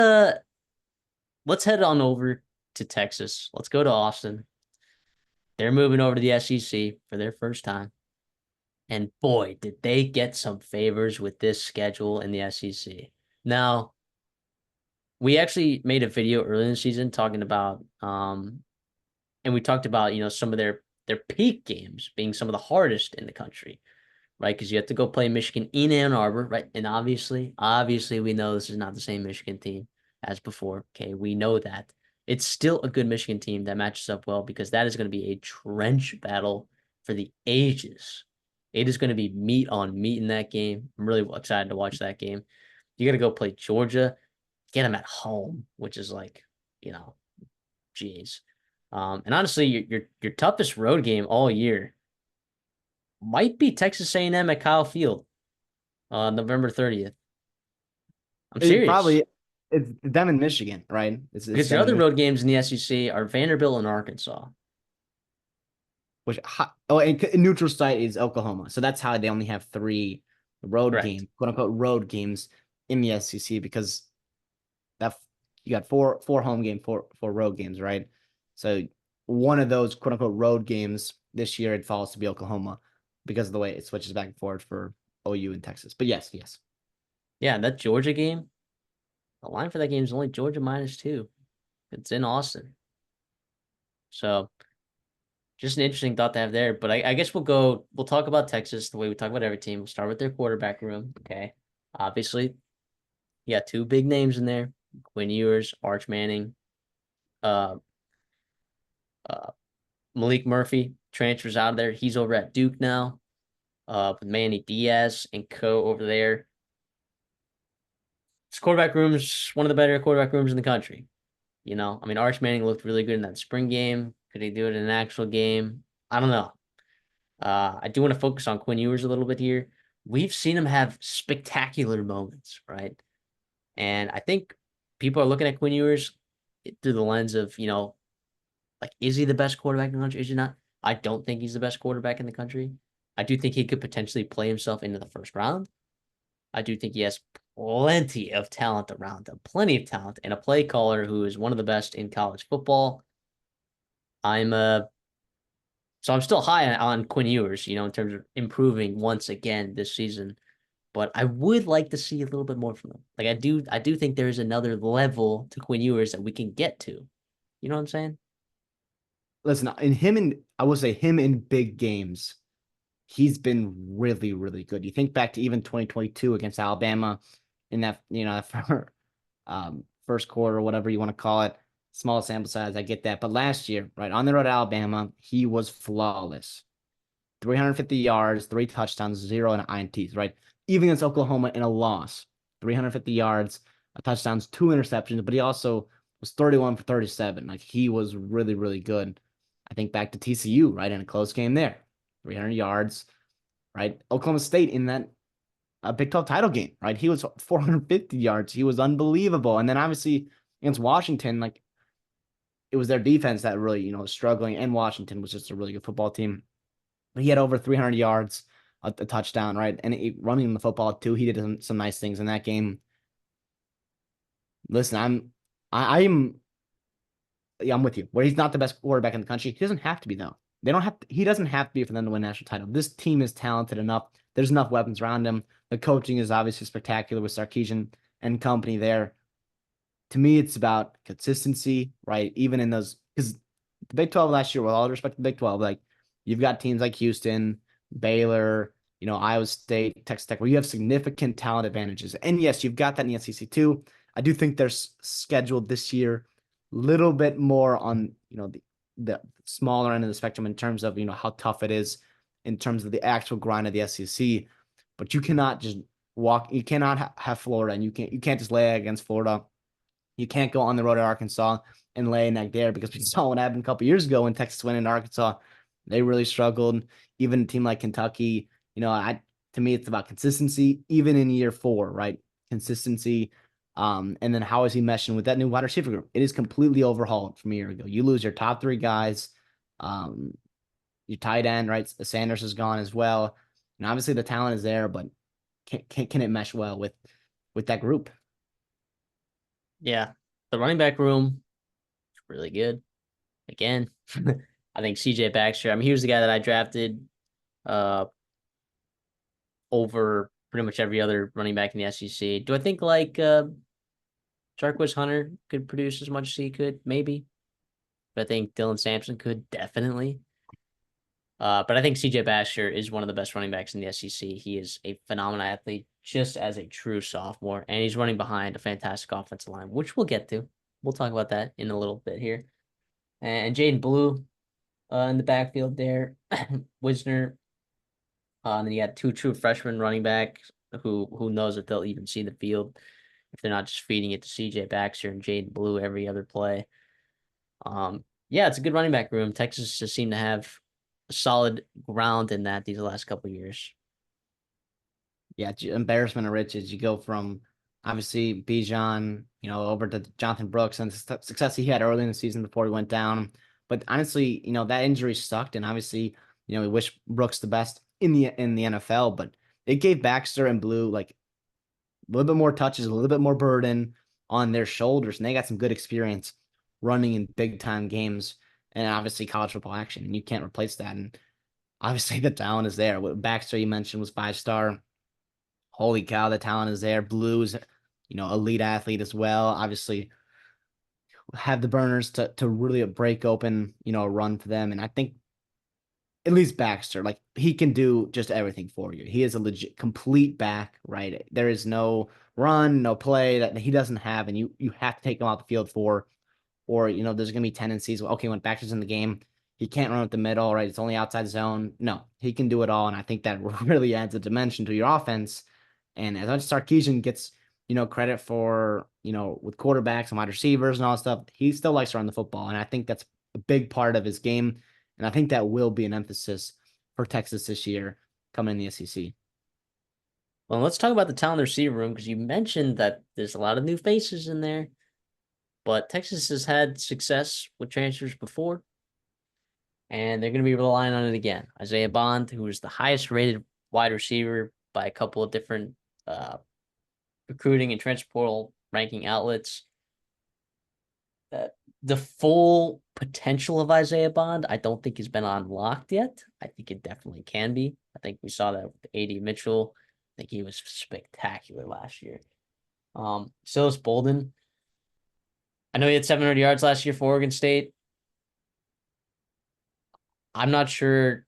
Uh, let's head on over to Texas. Let's go to Austin. They're moving over to the SEC for their first time. And boy, did they get some favors with this schedule in the SEC. Now, we actually made a video early in the season talking about and we talked about, some of their peak games being some of the hardest in the country, right? Because you have to go play Michigan in Ann Arbor, right? And obviously, we know this is not the same Michigan team as before. Okay, we know that. It's still a good Michigan team that matches up well because that is going to be a trench battle for the ages. It is going to be meat on meat in that game. I'm really excited to watch that game. You got to go play Georgia, get them at home, which is like, you know, geez. And honestly, your toughest road game all year might be Texas A&M at Kyle Field, November 30th. I'm It serious probably it's them in Michigan, right? It's because your them in other Michigan, road games in the SEC are Vanderbilt and Arkansas. and neutral site is Oklahoma. So that's how they only have three road Correct. games, quote unquote road games in the SEC because that you got four home game, four road games, right? So one of those quote unquote road games this year it falls to be Oklahoma because of the way it switches back and forth for OU and Texas. But yes. Yeah, that Georgia game, the line for that game is only Georgia -2. It's in Austin. So just an interesting thought to have there. But I guess we'll talk about Texas the way we talk about every team. We'll start with their quarterback room. Okay. Obviously, you got two big names in there. Quinn Ewers, Arch Manning, uh, uh, Malik Murphy transfers out of there. He's over at Duke now, with Manny Diaz and co over there. This quarterback room's one of the better quarterback rooms in the country. I mean, Arch Manning looked really good in that spring game. Could he do it in an actual game? I don't know. I do want to focus on Quinn Ewers a little bit here. We've seen him have spectacular moments, right? And I think people are looking at Quinn Ewers through the lens of, like, is he the best quarterback in the country? Is he not? I don't think he's the best quarterback in the country. I do think he could potentially play himself into the first round. I do think he has plenty of talent around him, plenty of talent, and a play caller who is one of the best in college football. I'm so I'm still high on Quinn Ewers, in terms of improving once again this season. But I would like to see a little bit more from him. Like I do think there is another level to Quinn Ewers that we can get to. You know what I'm saying? Listen, I will say him in big games, he's been really, really good. You think back to even 2022 against Alabama in that, first quarter, whatever you want to call it, small sample size. I get that. But last year, right on the road to Alabama, he was flawless. 350 yards, three touchdowns, zero and INTs, right? Even against Oklahoma in a loss, 350 yards, touchdowns, two interceptions, but he also was 31 for 37. Like he was really, really good. I think back to TCU, right? In a close game there, 300 yards, right? Oklahoma State in that Big 12 title game, right? He was 450 yards. He was unbelievable. And then obviously against Washington, like it was their defense that really, was struggling. And Washington was just a really good football team. But he had over 300 yards, a touchdown, right? And running the football too. He did some nice things in that game. Listen, I'm yeah, I'm with you. Where he's not the best quarterback in the country, he doesn't have to be though. They don't have to, he doesn't have to be for them to win a national title. This team is talented enough. There's enough weapons around him. The coaching is obviously spectacular with Sarkisian and company there. To me, it's about consistency, right? Even in those, because the Big 12 last year, with all respect to the Big 12, like you've got teams like Houston, Baylor, Iowa State, Texas Tech, where you have significant talent advantages. And yes, you've got that in the SEC too. I do think they're scheduled this year a little bit more on, the smaller end of the spectrum in terms of, how tough it is in terms of the actual grind of the SEC. But you cannot just you cannot have Florida, and you can't just lay against Florida. You can't go on the road at Arkansas and lay an egg there because we saw what happened a couple years ago when Texas went into Arkansas. They really struggled. Even a team like Kentucky, to me, it's about consistency, even in year four, right? Consistency. And then how is he meshing with that new wide receiver group? It is completely overhauled from a year ago. You lose your top three guys. Um, your tight end, right? Sanders is gone as well. And obviously the talent is there, but can it mesh well with that group? Yeah, the running back room is really good. Again, I think CJ Baxter. I mean, he was the guy that I drafted uh over pretty much every other running back in the SEC. Do I think like Jarquez Hunter could produce as much as he could? Maybe. But I think Dylan Sampson could definitely. But I think CJ Baxter is one of the best running backs in the SEC. He is a phenomenal athlete, just as a true sophomore, and he's running behind a fantastic offensive line, which we'll get to. We'll talk about that in a little bit here. And Jaden Blue in the backfield there, Wisner. And then you got two true freshman running backs who knows if they'll even see the field if they're not just feeding it to CJ Baxter and Jaden Blue every other play. Yeah, it's a good running back room. Texas just seemed to have a solid ground in that these last couple of years. Yeah, embarrassment of riches. You go from obviously Bijan, over to Jonathan Brooks and the success he had early in the season before he went down. But honestly, that injury sucked, and obviously, we wish Brooks the best in the NFL. But it gave Baxter and Blue like a little bit more touches, a little bit more burden on their shoulders, and they got some good experience running in big time games and obviously college football action, and you can't replace that. And obviously, the talent is there. What Baxter you mentioned was 5-star. Holy cow, the talent is there. Blues, elite athlete as well. Obviously, have the burners to really break open, a run for them. And I think at least Baxter, like he can do just everything for you. He is a legit complete back, right? There is no run, no play that he doesn't have, and you have to take him out the field for, or there's gonna be tendencies. Okay, when Baxter's in the game, he can't run up the middle, right? It's only outside zone. No, he can do it all, and I think that really adds a dimension to your offense. And as much as Sarkisian gets, credit for, with quarterbacks and wide receivers and all that stuff, he still likes to run the football. And I think that's a big part of his game. And I think that will be an emphasis for Texas this year coming in the SEC. Well, let's talk about the talent receiver room because you mentioned that there's a lot of new faces in there, but Texas has had success with transfers before, and they're going to be relying on it again. Isaiah Bond, who is the highest rated wide receiver by a couple of different uh, recruiting and transfer portal ranking outlets. The full potential of Isaiah Bond, I don't think has been unlocked yet. I think it definitely can be. I think we saw that with AD Mitchell. I think he was spectacular last year. Silas Bolden. I know he had 700 yards last year for Oregon State. I'm not sure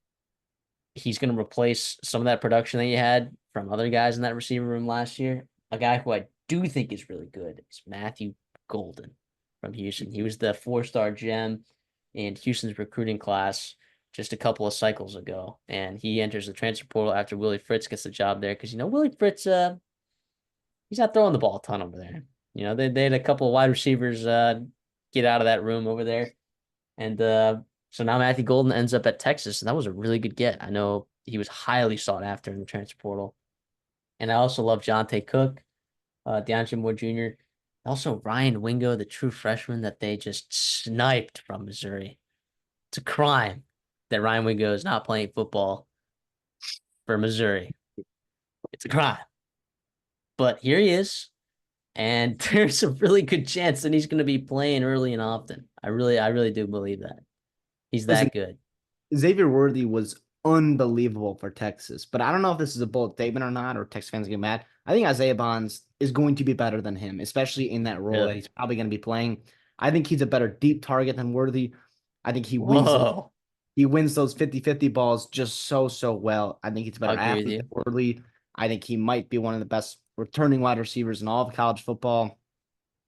he's going to replace some of that production that he had from other guys in that receiver room last year. A guy who I do think is really good is Matthew Golden from Houston. He was the 4-star gem in Houston's recruiting class just a couple of cycles ago, and he enters the transfer portal after Willie Fritz gets the job there because Willie Fritz he's not throwing the ball a ton over there. They had a couple of wide receivers get out of that room over there, and so now Matthew Golden ends up at Texas, and that was a really good get. I know he was highly sought after in the transfer portal. And I also love Jonte Cook, DeAndre Moore Jr., also Ryan Wingo, the true freshman that they just sniped from Missouri. It's a crime that Ryan Wingo is not playing football for Missouri. It's a crime. But here he is, and there's a really good chance that he's going to be playing early and often. I really do believe that. He's Listen, that good. Xavier Worthy was unbelievable for Texas, but I don't know if this is a bold statement or not, or Texas fans get mad. I think Isaiah Bonds is going to be better than him, especially in that role that Really. he's probably going to be playing. I think he's a better deep target than Worthy. I think Whoa. he wins those 50-50 balls just so well. I think he's a I better agree with athlete you. than Worthy. I think he might be one of the best returning wide receivers in all of college football.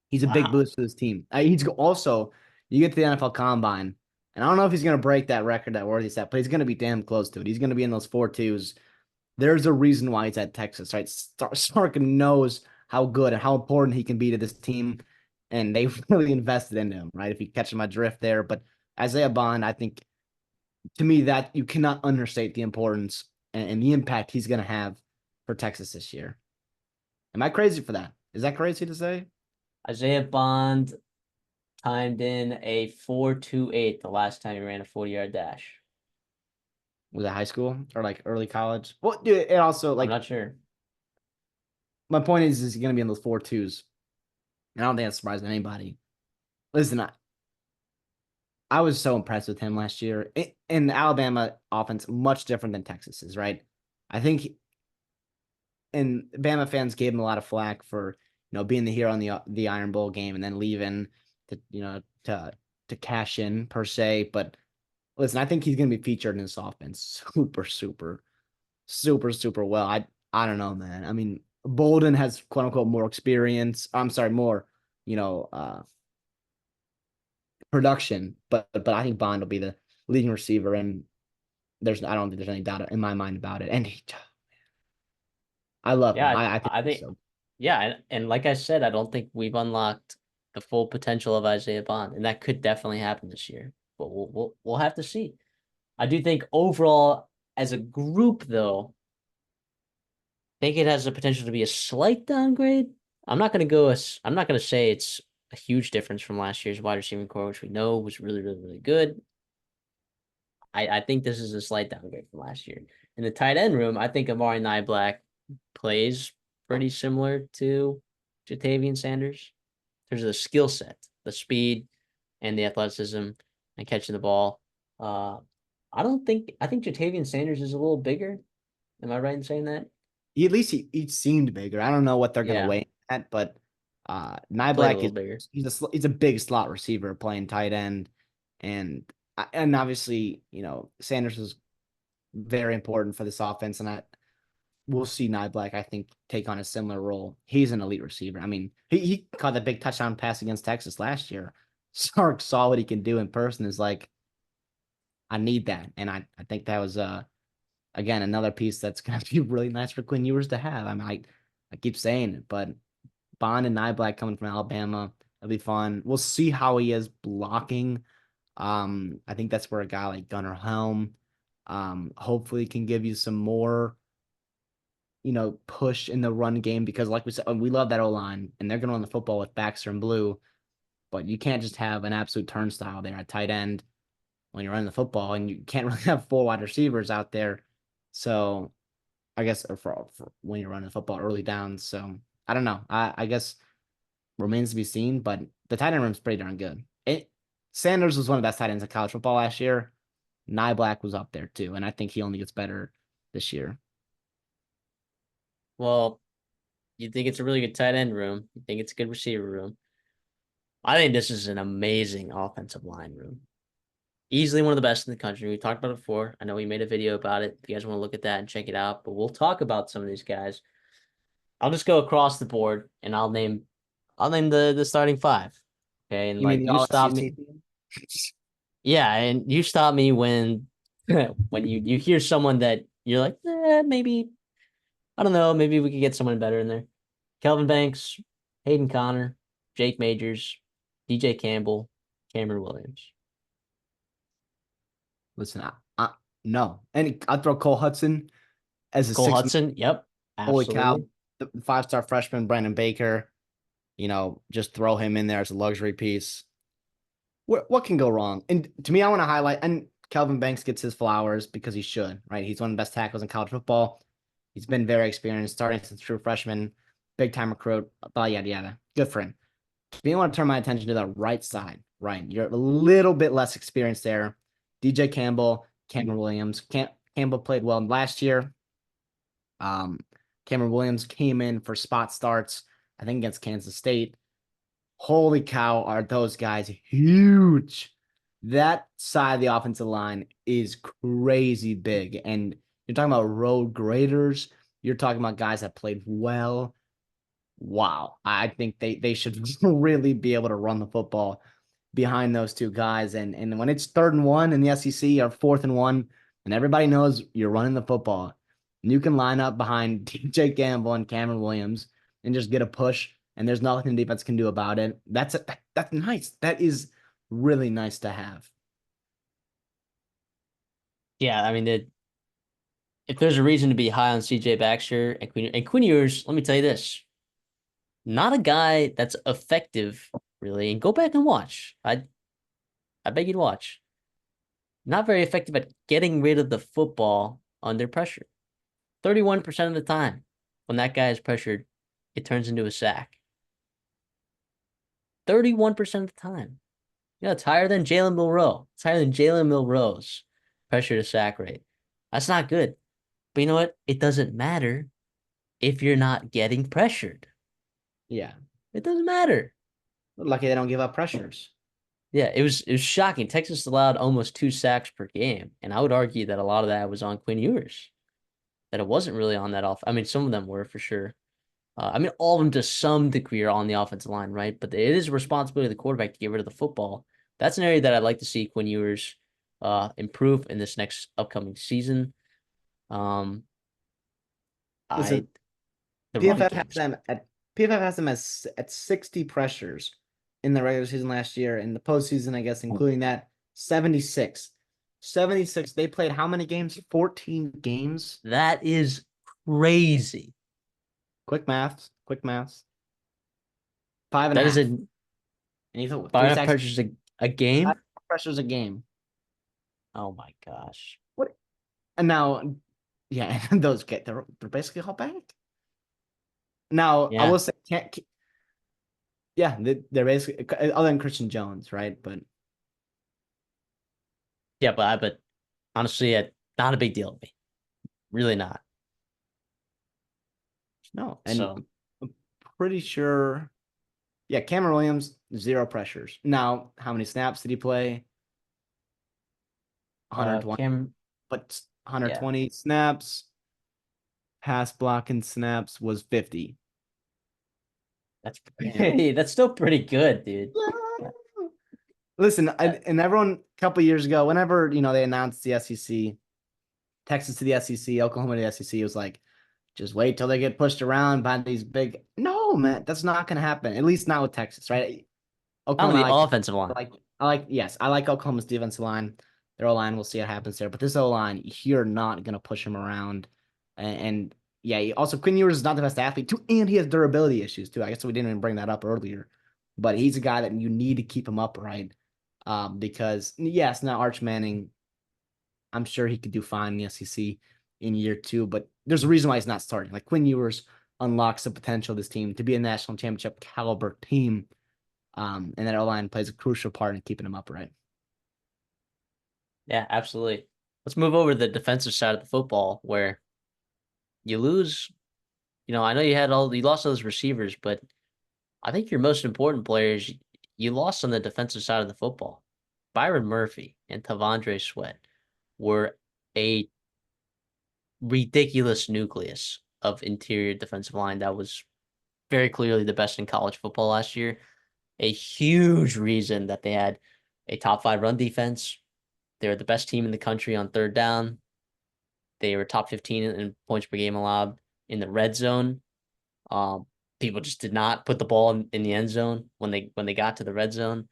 He's a big Wow. boost to this team. He's also, you get to the NFL Combine, and I don't know if he's going to break that record that Worthy set, but he's going to be damn close to it. He's going to be in those 4.2s. There's a reason why he's at Texas, right? Sark knows how good and how important he can be to this team, and they really invested in him, right? If you catch my drift there. But Isaiah Bond, I think, to me, that you cannot understate the importance and the impact he's going to have for Texas this year. Am I crazy for that? Is that crazy to say? Isaiah Bond timed in a 4.28 the last time he ran a 40-yard dash. Was it high school or like early college? Well, dude, it also I'm like not sure. my point is he going to be in those 4.2s? I don't think that's surprising anybody. Listen, I was so impressed with him last year. In the Alabama offense, much different than Texas's, right? I think, and Bama fans gave him a lot of flack for being the hero on the Iron Bowl game and then leaving to to cash in per se. But listen, I think he's going to be featured in this offense super well. I don't know, man. I mean, Bolden has quote unquote more experience. I'm sorry, more you know uh production, but I think Bond will be the leading receiver, and I don't think there's any doubt in my mind about it. And I love him. Yeah, I think I he's think, so. yeah, and like I said, I don't think we've unlocked the full potential of Isaiah Bond, and that could definitely happen this year. But we'll have to see. I do think overall, as a group, though, I think it has the potential to be a slight downgrade. I'm not gonna say it's a huge difference from last year's wide receiving core, which we know was really good. I think this is a slight downgrade from last year. In the tight end room, I think Amari Black plays pretty similar to Jatavian Sanders. There's a skill set, the speed and the athleticism and catching the ball. Uh, I think Jatavian Sanders is a little bigger. Am I right in saying that? He seemed bigger. I don't know what they're gonna Yeah, weigh at, but played a Nyblack little is bigger. he's a big slot receiver playing tight end, and obviously Sanders is very important for this offense, and we'll see Nyblack I think take on a similar role. He's an elite receiver. I mean, he caught that big touchdown pass against Texas last year. Sark saw what he can do in person. Is like, I need that, and I think that was again another piece that's gonna be really nice for Quinn Ewers to have. I mean, I keep saying it, but Bond and Nyblack coming from Alabama, it'll be fun. We'll see how he is blocking. I think that's where a guy like Gunnar Helm, hopefully can give you some more, push in the run game because, like we said, we love that O line and they're going to run the football with Baxter and Blue, but you can't just have an absolute turnstile there at tight end when you're running the football, and you can't really have four wide receivers out there. So I guess for when you're running the football early downs. So I don't know. I guess remains to be seen, but the tight end room is pretty darn good. Sanders was one of the best tight ends in college football last year. Black was up there too, and I think he only gets better this year. Well, you think it's a really good tight end room. You think it's a good receiver room. I think this is an amazing offensive line room. Easily one of the best in the country. We talked about it before. I know we made a video about it. If you guys want to look at that and check it out, but we'll talk about some of these guys. I'll just go across the board and I'll name the starting five. Okay. And You mean like the you All stop SEC me. team? Yeah, and you stop me when when you hear someone that you're like, maybe I don't know, maybe we could get someone better in there. Kelvin Banks, Hayden Connor, Jake Majors, DJ Campbell, Cameron Williams. Listen, no, and I'd throw Cole Hudson as a Cole six. Hudson, yep, Holy cow, absolutely. the five-star freshman Brandon Baker. Just throw him in there as a luxury piece. What can go wrong? And to me, I want to highlight, and Kelvin Banks gets his flowers because he should, right? He's one of the best tackles in college football. He's been very experienced, starting since true freshman, big time recruit, blah, yada, yada. Good for him. To me, I want to turn my attention to the right side, right? You're a little bit less experienced there. DJ Campbell, Cameron Williams. Campbell played well last year. Um, Cameron Williams came in for spot starts, I think against Kansas State. Holy cow, are those guys huge? That side of the offensive line is crazy big. And you're talking about road graders. You're talking about guys that played well. Wow. I think they should really be able to run the football behind those two guys. And when it's 3rd and 1 in the SEC or 4th and 1, and everybody knows you're running the football, and you can line up behind DJ Gamble and Cameron Williams and just get a push, and there's nothing the defense can do about it. That's nice. That is really nice to have. Yeah, I mean, if there's a reason to be high on CJ Baxter and Quinn Ewers, let me tell you this: not a guy that's effective, really. And go back and watch. I beg you to watch. Not very effective at getting rid of the football under pressure. 31% of the time, when that guy is pressured, it turns into a sack. 31% of the time. You know, it's higher than Jalen Milroe. It's higher than Jalen Milroe's pressure to sack rate. That's not good. But you know what? It doesn't matter if you're not getting pressured. Yeah. It doesn't matter. Lucky they don't give up pressures. Yeah, it was shocking. Texas allowed almost 2 sacks per game, and I would argue that a lot of that was on Quinn Ewers. That it wasn't really on that off. I mean, some of them were for sure. I mean, all of them to some degree are on the offensive line, right? But it is a responsibility of the quarterback to get rid of the football. That's an area that I'd like to see Quinn Ewers improve in this next upcoming season. Um, I Listen, the run PFF has games. them at PFF has them as at 60 pressures in the regular season last year. In the postseason, I guess, including that, 76. 76. They played how many games? 14 games. That is crazy. Quick maths. Quick maths. Five and a That is half. a And you thought three 5.5 sacks, pressures a game. 5 pressures a game. Oh my gosh. What? And now, yeah, and those they're basically all back. Now, I Yeah. will say, can't, yeah, they're basically other than Christian Jones, right? But Yeah, but honestly, not a big deal to me. Really not. no, and So I'm pretty sure. Yeah, Cameron Williams, 0 pressures. Now, how many snaps did he play? 120, Cam, but yeah, 120 snaps, pass blocking snaps was 50. that's that's still pretty good, dude. Listen, Uh, and everyone a couple years ago, whenever they announced the SEC, Texas to the SEC, Oklahoma to the SEC, it was like, just wait till they get pushed around by these big. No, man, that's not going to happen. At least not with Texas, right? on Oklahoma, the offensive line. yes, I like Oklahoma's defensive line. Their O line, we'll see what happens there. But this O line, you're not gonna push him around. And yeah, also Quinn Ewers is not the best athlete too, and he has durability issues too. I guess we didn't even bring that up earlier, but he's a guy that you need to keep him upright. Because yes, now Arch Manning, I'm sure he could do fine in the SEC in year 2, but there's a reason why he's not starting. Like Quinn Ewers unlocks the potential of this team to be a national championship caliber team. And that O line plays a crucial part in keeping him upright. Yeah, absolutely. Let's move over to the defensive side of the football where you lose. I know you lost those receivers, but I think your most important players you lost on the defensive side of the football. Byron Murphy and Tavondre Sweat were a ridiculous nucleus of interior defensive line that was very clearly the best in college football last year. A huge reason that they had a top 5 run defense. They were the best team in the country on third down. They were top 15 in points per game allowed in the red zone. Um, People just did not put the ball in the end zone when they got to the red zone.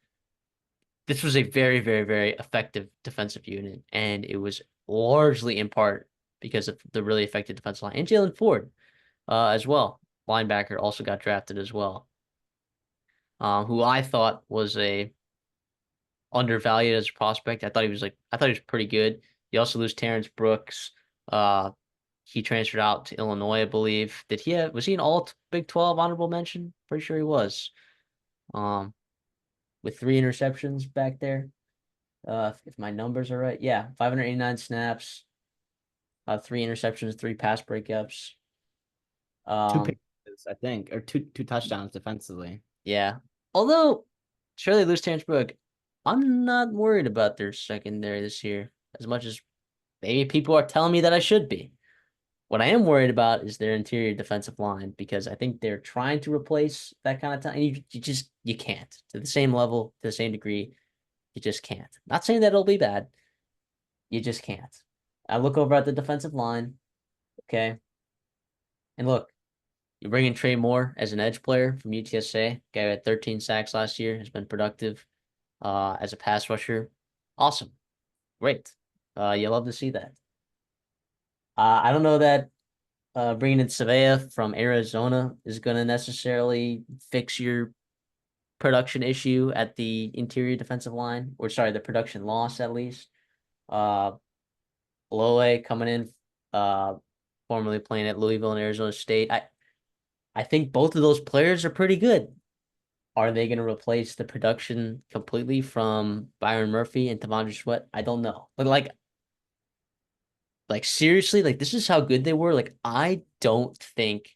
This was a very, very, very effective defensive unit, and it was largely in part because of the really effective defensive line. And Jalen Ford, as well, linebacker, also got drafted as well, who I thought was a undervalued as a prospect. I thought he was pretty good. You also lose Terrence Brooks. Uh, he transferred out to Illinois, I believe. Was he an all Big 12 honorable mention? Pretty sure he was. Um, with 3 interceptions back there. If my numbers are right. Yeah, 589 snaps, 3 interceptions, 3 pass breakups. Two Um, pitches, I think, or two touchdowns defensively. yeah. Although, sure they lose Terrence Brooks, I'm not worried about their secondary this year as much as maybe people are telling me that I should be. What I am worried about is their interior defensive line because I think they're trying to replace that kind of time. You can't to the same level, to the same degree. You just can't. Not saying that it'll be bad. You just can't. I look over at the defensive line, okay, and look, you bring in Trey Moore as an edge player from UTSA, guy who had 13 sacks last year, has been productive as a pass rusher. Awesome, great. You love to see that. I don't know that bringing in Savea from Arizona is going to necessarily fix your production issue at the interior defensive line, or sorry, the production loss at least. Uh, Lole coming in, uh, formerly playing at Louisville and Arizona State. I think both of those players are pretty good. Are they going to replace the production completely from Byron Murphy and T'Vondre Sweat? I don't know. But like seriously, like this is how good they were. Like I don't think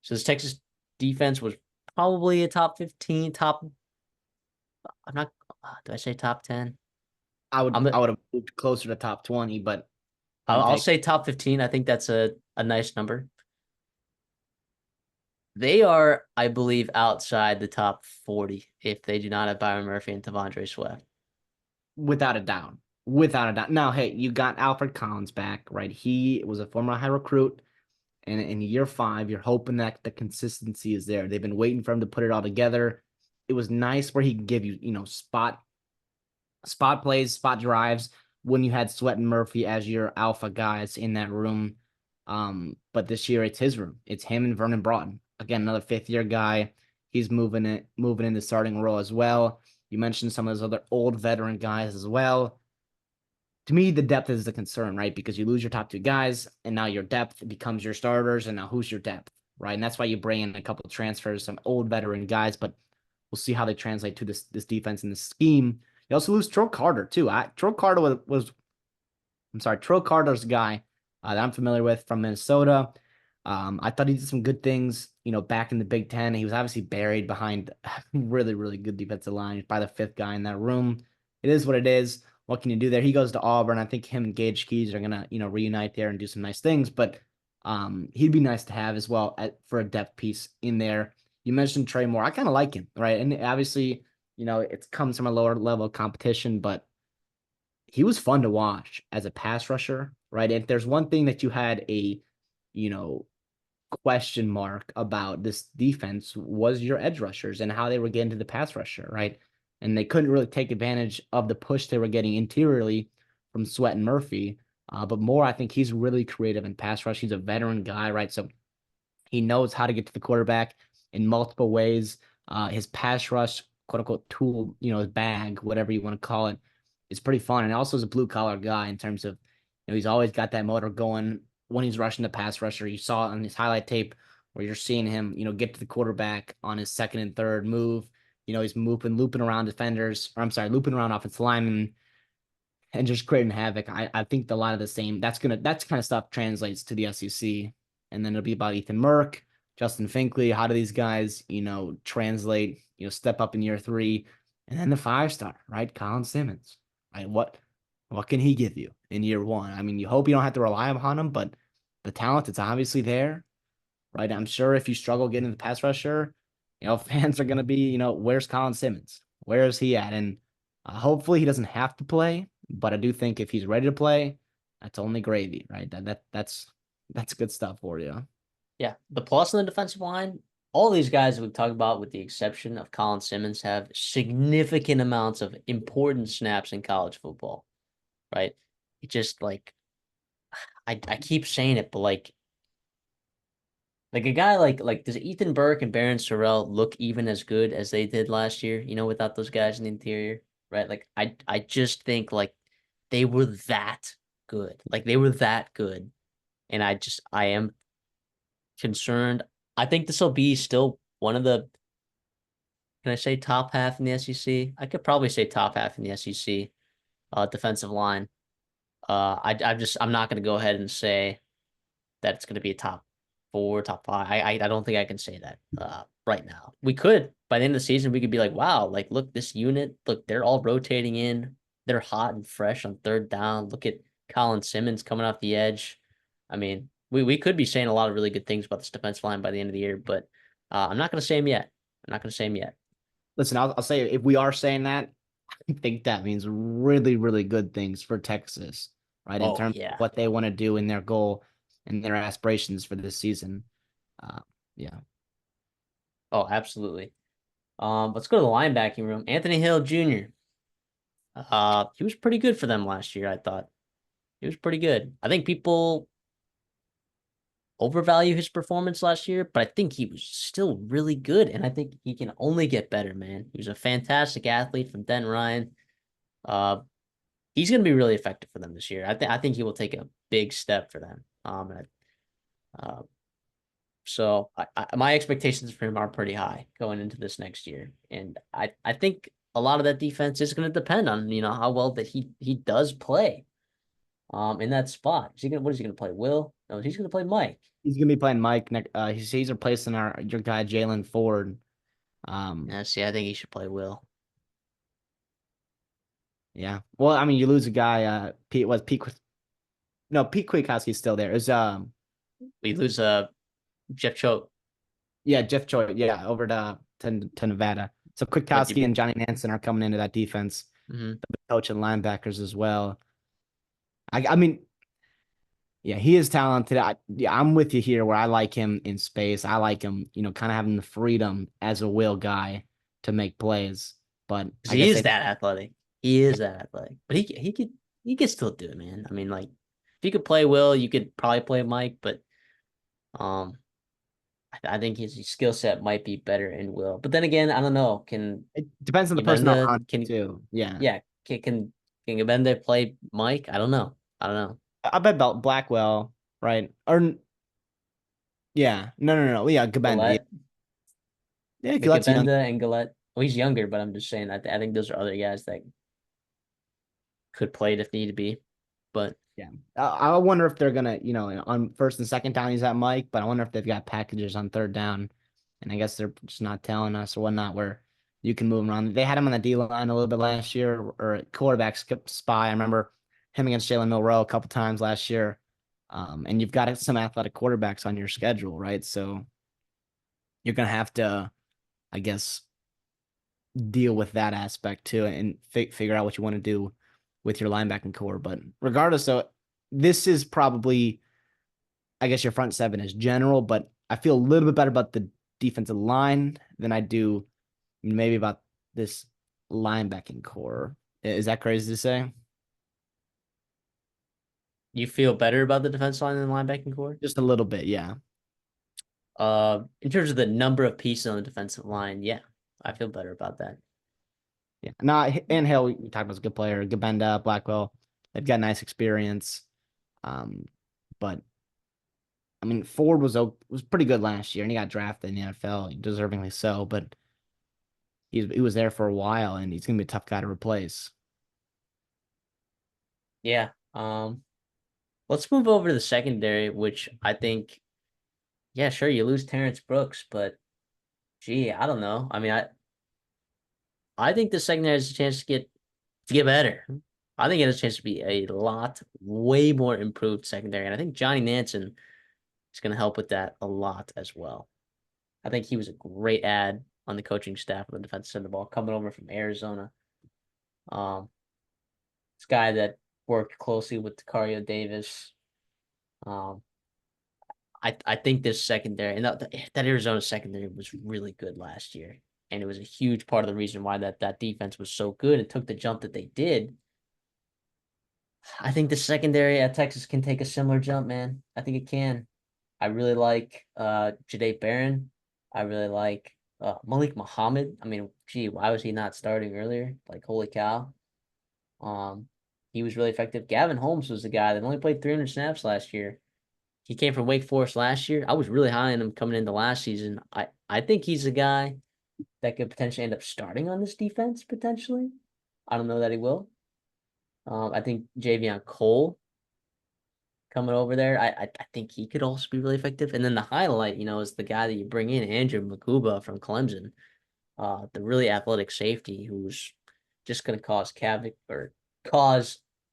so. This Texas defense was probably a top 15, top. I'm not. Do I say top 10? I would have moved closer to top 20, but I'll, point I'll taken. say top 15. I think that's a nice number. They are, I believe, outside the top 40 if they do not have Byron Murphy and T'Vondre Sweat. Without a doubt. Without a doubt. Now, hey, you got Alfred Collins back, right? He was a former high recruit. And in year 5, you're hoping that the consistency is there. They've been waiting for him to put it all together. It was nice where he can give you, spot plays, spot drives when you had Sweat and Murphy as your alpha guys in that room. But this year it's his room. It's him and Vernon Broughton. Again, another 5th-year guy. He's moving in the starting role as well. You mentioned some of those other old veteran guys as well. To me, the depth is the concern, right? Because you lose your top 2 guys, and now your depth becomes your starters, and now who's your depth, right? And that's why you bring in a couple of transfers, some old veteran guys, but we'll see how they translate to this defense and this scheme. You also lose Troy Carter too. Troy Carter was I'm sorry, Troy Carter's a guy that I'm familiar with from Minnesota. I thought he did some good things, back in the Big Ten. He was obviously buried behind really, really good defensive line. He's probably the 5th guy in that room. It is what it is. What can you do there? He goes to Auburn. I think him and Gage Keys are gonna, reunite there and do some nice things. But he'd be nice to have as well for a depth piece in there. You mentioned Trey Moore. I kind of like him, right? And obviously, it comes from a lower level of competition, but he was fun to watch as a pass rusher, right? If there's one thing that you had you know, question mark about this defense was your edge rushers and how they were getting to the pass rusher, right? And they couldn't really take advantage of the push they were getting interiorly from Sweat and Murphy. But Moore, I think he's really creative in pass rush. He's a veteran guy, right? So he knows how to get to the quarterback in multiple ways. His pass rush, quote unquote, tool, his bag, whatever you want to call it, is pretty fun. And also is a blue collar guy in terms of, he's always got that motor going when he's rushing the pass rusher. You saw it on his highlight tape where you're seeing him, get to the quarterback on his second and third move. He's looping around defenders, or I'm sorry, looping around offensive linemen and just creating havoc. I think a lot of the same that's kind of stuff translates to the SEC. And then it'll be about Ethan Murk, Justin Finkley. How do these guys, translate, step up in year 3? And then the 5-star, right? Colin Simmons. Right? What can he give you in year 1? I mean, you hope you don't have to rely upon him, but the talent, it's obviously there, right? I'm sure if you struggle getting the pass rusher, fans are gonna be, where's Colin Simmons? Where is he at? And hopefully he doesn't have to play, but I do think if he's ready to play, that's only gravy, right? That's good stuff for you. Yeah, the plus on the defensive line, all these guys that we've talked about, with the exception of Colin Simmons, have significant amounts of important snaps in college football, right? It just like I keep saying it, but like a guy like does Ethan Burke and Barron Sorrell look even as good as they did last year, without those guys in the interior, right? Like I just think like they were that good. Like they were that good. And I am concerned. I think this will be still one of the, can I say top half in the SEC? I could probably say top half in the SEC defensive line. I'm not going to go ahead and say that it's going to be a top 4, top 5. I don't think I can say that right now. We could by the end of the season, we could be like, wow, like look, this unit, look, they're all rotating in. They're hot and fresh on third down. Look at Colin Simmons coming off the edge. I mean, we could be saying a lot of really good things about this defensive line by the end of the year, but I'm not going to say them yet. I'm not going to say them yet. Listen, I'll say if we are saying that, I think that means really, really good things for Texas, right? In Oh terms of yeah. what they want to do in their goal and their aspirations for this season. Uh, yeah. Oh, absolutely. Let's go to the linebacking room. Anthony Hill Jr. He was pretty good for them last year, I thought. He was pretty good. I think people overvalue his performance last year, but I think he was still really good, and I think he can only get better, man. He was a fantastic athlete from Denton Ryan. Uh, he's going to be really effective for them this year. I think he will take a big step for them. So my expectations for him are pretty high going into this next year, and I think a lot of that defense is going to depend on how well that he does play in that spot. What is he gonna play? Will? No, he's gonna play Mike. He's gonna be playing Mike. He's replacing your guy Jalen Ford. Yeah, see, I think he should play Will. Yeah. Well, I mean, you lose a guy. Pete Kwiatkowski's still there. We lose Jeff Choate. Yeah, Jeff Choi. Yeah, over to Nevada. So But you Kwiatkowski and Johnny Nansen are coming into that defense. mhm. The coach and linebackers as well. I mean, yeah, he is talented. I'm with you here where I like him in space. I like him, kind of having the freedom as a will guy to make plays. But 'Cause I he guess is they that athletic. He is that athletic. But he could still do it, man. I mean, like if you could play Will, you could probably play Mike, but um I think his skill set might be better in Will. But then again, I don't know. Can it depends on the person Gabenda around can too. Yeah. yeah, can Gabenda play Mike? I don't know. I don't know. I bet Blackwell, right? Or yeah. No. Yeah, Gabenda. Yeah. Gillette, Yeah, but Galette's young. Gabenda and Gillette. Well, he's younger, but I'm just saying I think those are other guys that could play it if need to be. But Yeah. I wonder if they're gonna, on first and second down he's at Mike, but I wonder if they've got packages on third down. And I guess they're just not telling us or whatnot where you can move him around. They had him on the D line a little bit last year, or at quarterback skip spy. I remember him against Jalen Milroe a couple times last year. And you've got some athletic quarterbacks on your schedule, right? So you're gonna have to, I guess, deal with that aspect too, and figure out what you want to do with your linebacking core. But regardless, so this is probably, I guess, your front seven is general, but I feel a little bit better about the defensive line than I do maybe about this linebacking core. Is that crazy to say? you feel better about the defense line than the linebacking core? Just a little bit, yeah. In terms of the number of pieces on the defensive line, yeah, I feel better about that. Yeah. Now, and Hale, we talked about as a good player. Gabenda, Blackwell, they've got nice experience. But I mean, Ford was pretty good last year, and he got drafted in the NFL, deservingly so. But he was there for a while, and he's gonna be a tough guy to replace. Yeah. Let's move over to the secondary, which I think, yeah, sure, you lose Terrence Brooks, but gee, I don't know. I mean, I think the secondary has a chance to get better. I think it has a chance to be a lot, way more improved secondary, and I think Johnny Nansen is going to help with that a lot as well. I think he was a great add on the coaching staff of the defensive end of the ball, coming over from Arizona. Um, this guy that worked closely with Tacario Davis. Um, I think this secondary and that Arizona secondary was really good last year, and it was a huge part of the reason why that defense was so good and took the jump that they did. I think the secondary at Texas can take a similar jump, man. I think it can. I really like Jade Barron. I really like Malik Muhammad. I mean, gee, why was he not starting earlier? Like, holy cow. Um, he was really effective. Gavin Holmes was the guy that only played 300 snaps last year. He came from Wake Forest last year. I was really high on him coming into last season. I think he's a guy that could potentially end up starting on this defense, potentially. I don't know that he will. I think Javion Cole coming over there, I think he could also be really effective. And then the highlight, is the guy that you bring in, Andrew Makuba from Clemson, the really athletic safety who's just going to cause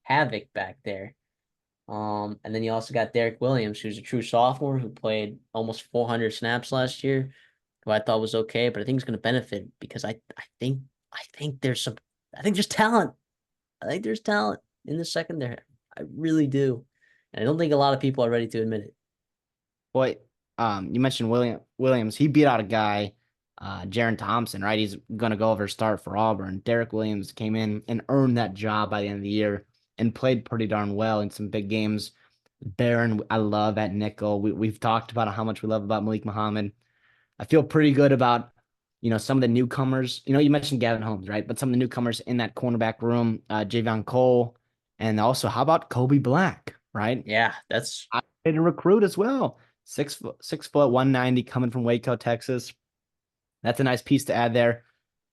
havoc back there. And then you also got Derek Williams, who's a true sophomore who played almost 400 snaps last year, who I thought was okay, but I think he's going to benefit because I think there's talent. I think there's talent in the secondary. I really do. And I don't think a lot of people are ready to admit it. Boy, you mentioned Williams. He beat out a guy, Jaron Thompson, right? He's gonna go over start for Auburn. Derek Williams came in and earned that job by the end of the year and played pretty darn well in some big games. Barron, I love at nickel. We've talked about how much we love about Malik Muhammad. I feel pretty good about, some of the newcomers. You mentioned Gavin Holmes, right? But some of the newcomers in that cornerback room, Javion Cole, and also how about Kobe Black, right? Yeah, that's I did a recruit as well. 6'4", 190, coming from Waco, Texas. That's a nice piece to add there.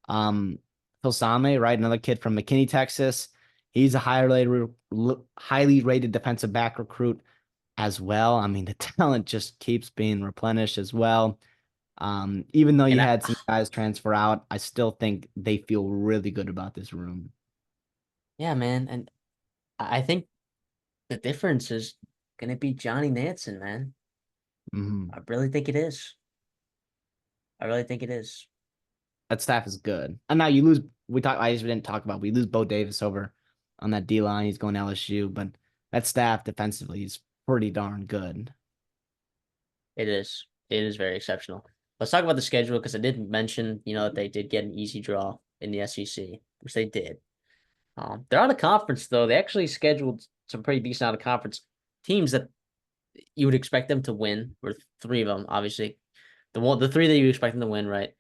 Filsame, right? Another kid from McKinney, Texas. He's a highly rated defensive back recruit as well. I mean, the talent just keeps being replenished as well. Even though And you had some guys transfer out, I still think they feel really good about this room. yeah, man. And I think the difference is going to be Johnny Nansen, man. Mhm. I really think it is. I really think it is. That staff is good. And now you lose. I just didn't talk about. We lose Bo Davis over on that D line. He's going to LSU, but that staff defensively is pretty darn good. It is. It is very exceptional. Let's talk about the schedule because I did mention, that they did get an easy draw in the SEC, which they did. They're out of conference though. They actually scheduled some pretty decent out of conference teams that you would expect them to win. Or three of them, obviously. The three that you expect them to win, right?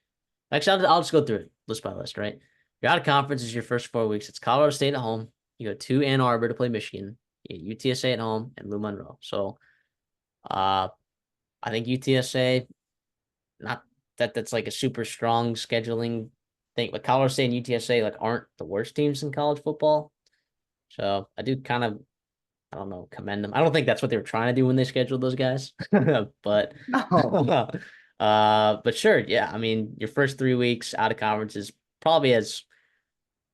Actually, I'll just go through it list by list, right? You're out of conference is your first 4 weeks. It's Colorado State at home. You go to Ann Arbor to play Michigan. You get UTSA at home and Lou Monroe. So, uh, I think UTSA, not that's like a super strong scheduling thing. Like Colorado State and UTSA like aren't the worst teams in college football. So I do kind of, I don't know, commend them. I don't think that's what they were trying to do when they scheduled those guys, but No. but sure, yeah. I mean, your first 3 weeks out of conference is probably as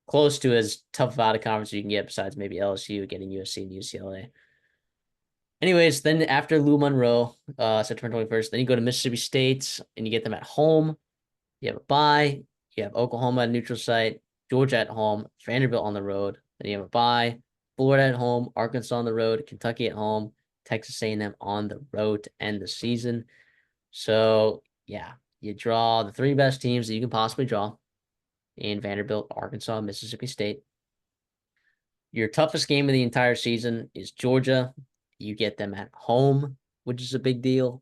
close to as tough of out of conference you can get, besides maybe LSU getting USC and UCLA. Anyways, then after Lou Monroe, September 21st, then you go to Mississippi State and you get them at home. You have a bye. You have Oklahoma at neutral site, Georgia at home, Vanderbilt on the road. Then you have a bye, Florida at home, Arkansas on the road, Kentucky at home, Texas A&M on the road to end the season. So yeah, you draw the three best teams that you can possibly draw in Vanderbilt, Arkansas, Mississippi State. Your toughest game of the entire season is Georgia. You get them at home, which is a big deal.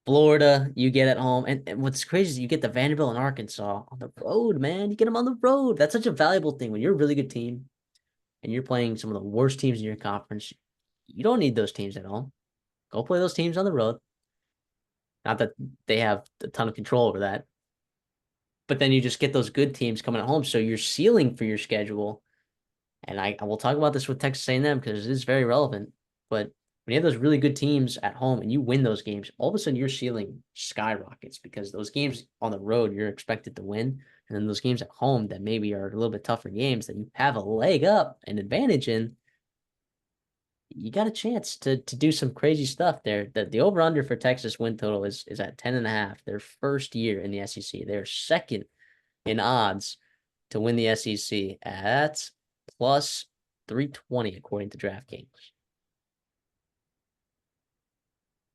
Florida, you get at home. And what's crazy is you get the Vanderbilt and Arkansas on the road, man. You get them on the road. That's such a valuable thing. When you're a really good team and you're playing some of the worst teams in your conference, you don't need those teams at home. Go play those teams on the road. Not that they have a ton of control over that. But then you just get those good teams coming at home. So your ceiling for your schedule, and I will talk about this with Texas A&M because it is very relevant. But when you have those really good teams at home and you win those games, all of a sudden your ceiling skyrockets because those games on the road you're expected to win. And then those games at home that maybe are a little bit tougher games that you have a leg up, an advantage in, you got a chance to do some crazy stuff there. The over under for Texas win total is at 10.5. Their first year in the SEC. They're second in odds to win the SEC at plus 320 according to DraftKings.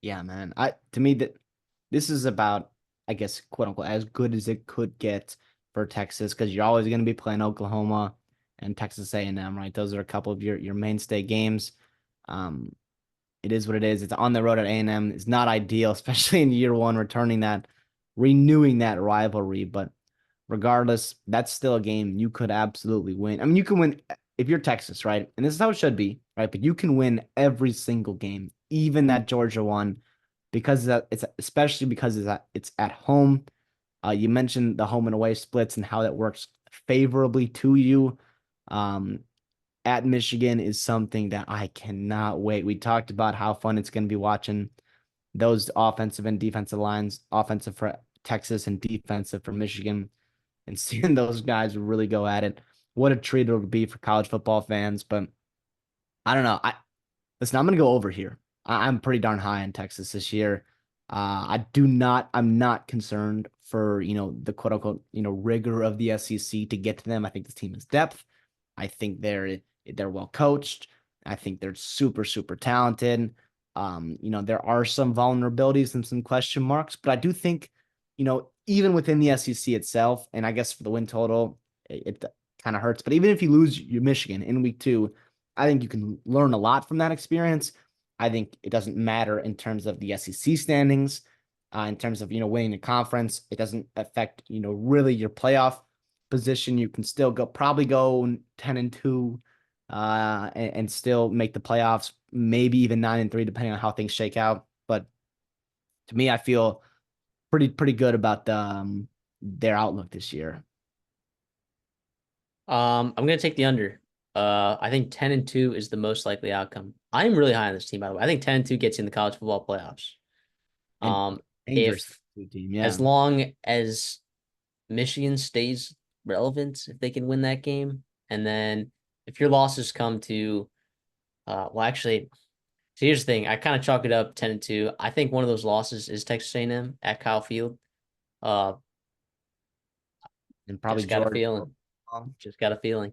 Yeah, man. To me that this is about, I guess, quote unquote, as good as it could get for Texas, because you're always going to be playing Oklahoma and Texas A&M, right? Those are a couple of your mainstay games. Um, it is what it is. It's on the road at A&M. It's not ideal, especially in year one, renewing that rivalry. But regardless, that's still a game you could absolutely win. I mean, you can win if you're Texas, right? And this is how it should be, right? But you can win every single game, even that Georgia one, because it's especially because it's at home. You mentioned the home and away splits and how that works favorably to you. Um, at Michigan is something that I cannot wait. We talked about how fun it's going to be watching those offensive and defensive lines, offensive for Texas and defensive for Michigan, and seeing those guys really go at it. What a treat it'll be for college football fans. But I don't know. Listen, I'm going to go over here. I'm pretty darn high in Texas this year. I'm not concerned for, the quote unquote, rigor of the SEC to get to them. I think this team has depth. I think they're well coached. I think they're super, super talented. There are some vulnerabilities and some question marks, but I do think, even within the SEC itself, and I guess for the win total, it kind of hurts. But even if you lose your Michigan in week 2, I think you can learn a lot from that experience. I think it doesn't matter in terms of the SEC standings, in terms of, winning the conference. It doesn't affect, really your playoff position. You can still probably go 10-2, and still make the playoffs, maybe even 9-3, depending on how things shake out. To me, I feel pretty good about their outlook this year. I'm gonna take the under. I think 10-2 is the most likely outcome. I'm really high on this team, by the way. I think 10-2 gets in the college football playoffs. And dangerous If team, yeah. as long as Michigan stays relevant, if they can win that game, and then if your losses come to, well, actually, so here's the thing. I kind of chalk it up 10-2. I think one of those losses is Texas A&M at Kyle Field. Uh, And probably just got a Georgia. feeling. Just got a feeling.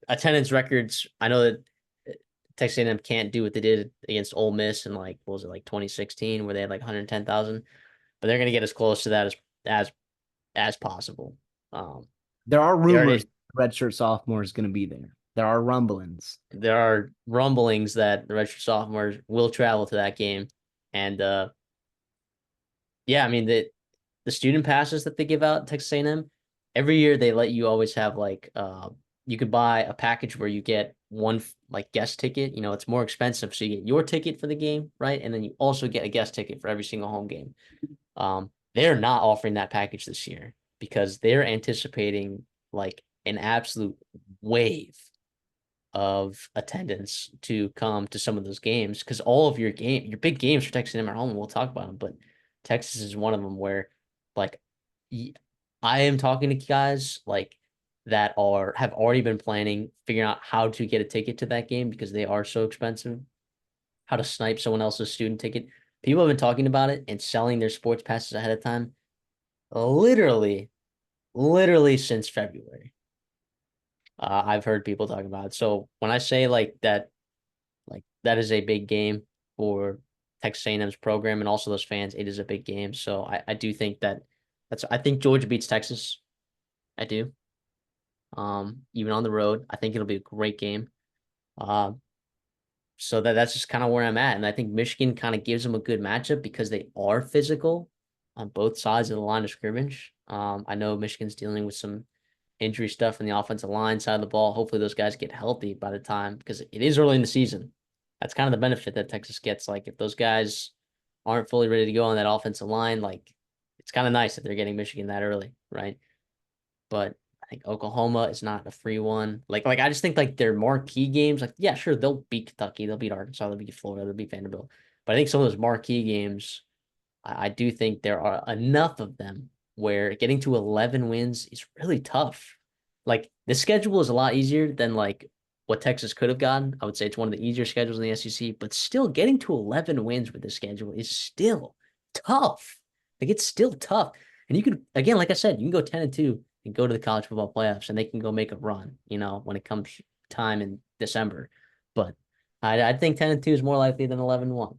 Attendance records. I know that Texas A&M can't do what they did against Ole Miss in like what was it like 2016 where they had like 110,000, but they're gonna get as close to that as as possible. Um, There are they rumors already redshirt sophomore is going to be there. There are rumblings. there are rumblings that the redshirt sophomores will travel to that game, and yeah, I mean the student passes that they give out at Texas A&M every year they let you always have like you could buy a package where you get one like guest ticket. You know, it's more expensive, so you get your ticket for the game, right? And then you also get a guest ticket for every single home game. They're not offering that package this year because they're anticipating like an absolute wave of attendance to come to some of those games because all of your big games for Texas A&M are home. And we'll talk about them, but Texas is one of them where, like, I am talking to guys like that are have already been planning, figuring out how to get a ticket to that game because they are so expensive. How to snipe someone else's student ticket. People have been talking about it and selling their sports passes ahead of time, literally, literally since February. I've heard people talking about it. So when I say like that is a big game for Texas A&M's program and also those fans. It is a big game. So I do think I think Georgia beats Texas. I do. Even on the road, I think it'll be a great game. Uh, so that's just kind of where I'm at. And I think Michigan kind of gives them a good matchup because they are physical on both sides of the line of scrimmage. I know Michigan's dealing with some injury stuff in the offensive line side of the ball. Hopefully those guys get healthy by the time because it is early in the season. That's kind of the benefit that Texas gets. Like if those guys aren't fully ready to go on that offensive line, like it's kind of nice that they're getting Michigan that early, right? But I think Oklahoma is not a free one. Like I just think like their marquee games, like yeah, sure they'll beat Kentucky, they'll beat Arkansas, they'll beat Florida, they'll beat Vanderbilt. But I think some of those marquee games, I do think there are enough of them where getting to 11 wins is really tough. Like the schedule is a lot easier than like what Texas could have gotten. I would say it's one of the easier schedules in the SEC, but still getting to 11 wins with this schedule is still tough. Like it's still tough. And you could, again, like I said, you can go 10-2 and go to the college football playoffs and they can go make a run, you know, when it comes time in December. But I think 10-2 is more likely than 11-1. Well,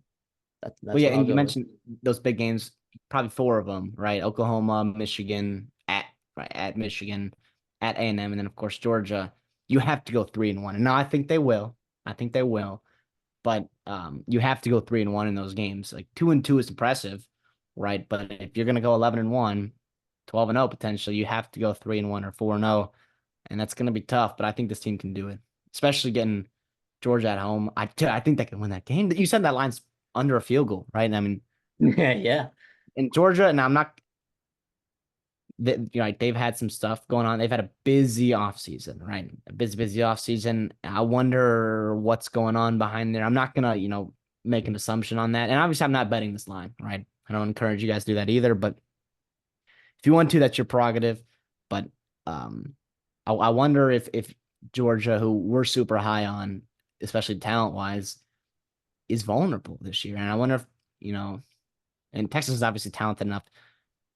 That's yeah, what I'll and you go with. mentioned those big games, probably four of them, right? Oklahoma, Michigan, at Michigan, at A&M, and then of course Georgia. You have to go 3-1. And now I think they will. I think they will. But you have to go 3-1 in those games. Like 2-2 is impressive, right? But if you're gonna go 11-1, 12-0 potentially, you have to go 3-1 or 4-0, and that's gonna be tough. But I think this team can do it, especially getting Georgia at home. I think they can win that game. You said that line's under a field goal, right? I mean, Yeah. in Georgia, and I'm not that they've had some stuff going on. They've had a busy offseason, right? A busy offseason. I wonder what's going on behind there. I'm not gonna, make an assumption on that. And obviously I'm not betting this line, right? I don't encourage you guys to do that either, but if you want to, that's your prerogative. But I wonder if Georgia, who we're super high on, especially talent wise, is vulnerable this year. And I wonder if, and Texas is obviously talented enough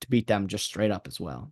to beat them just straight up as well.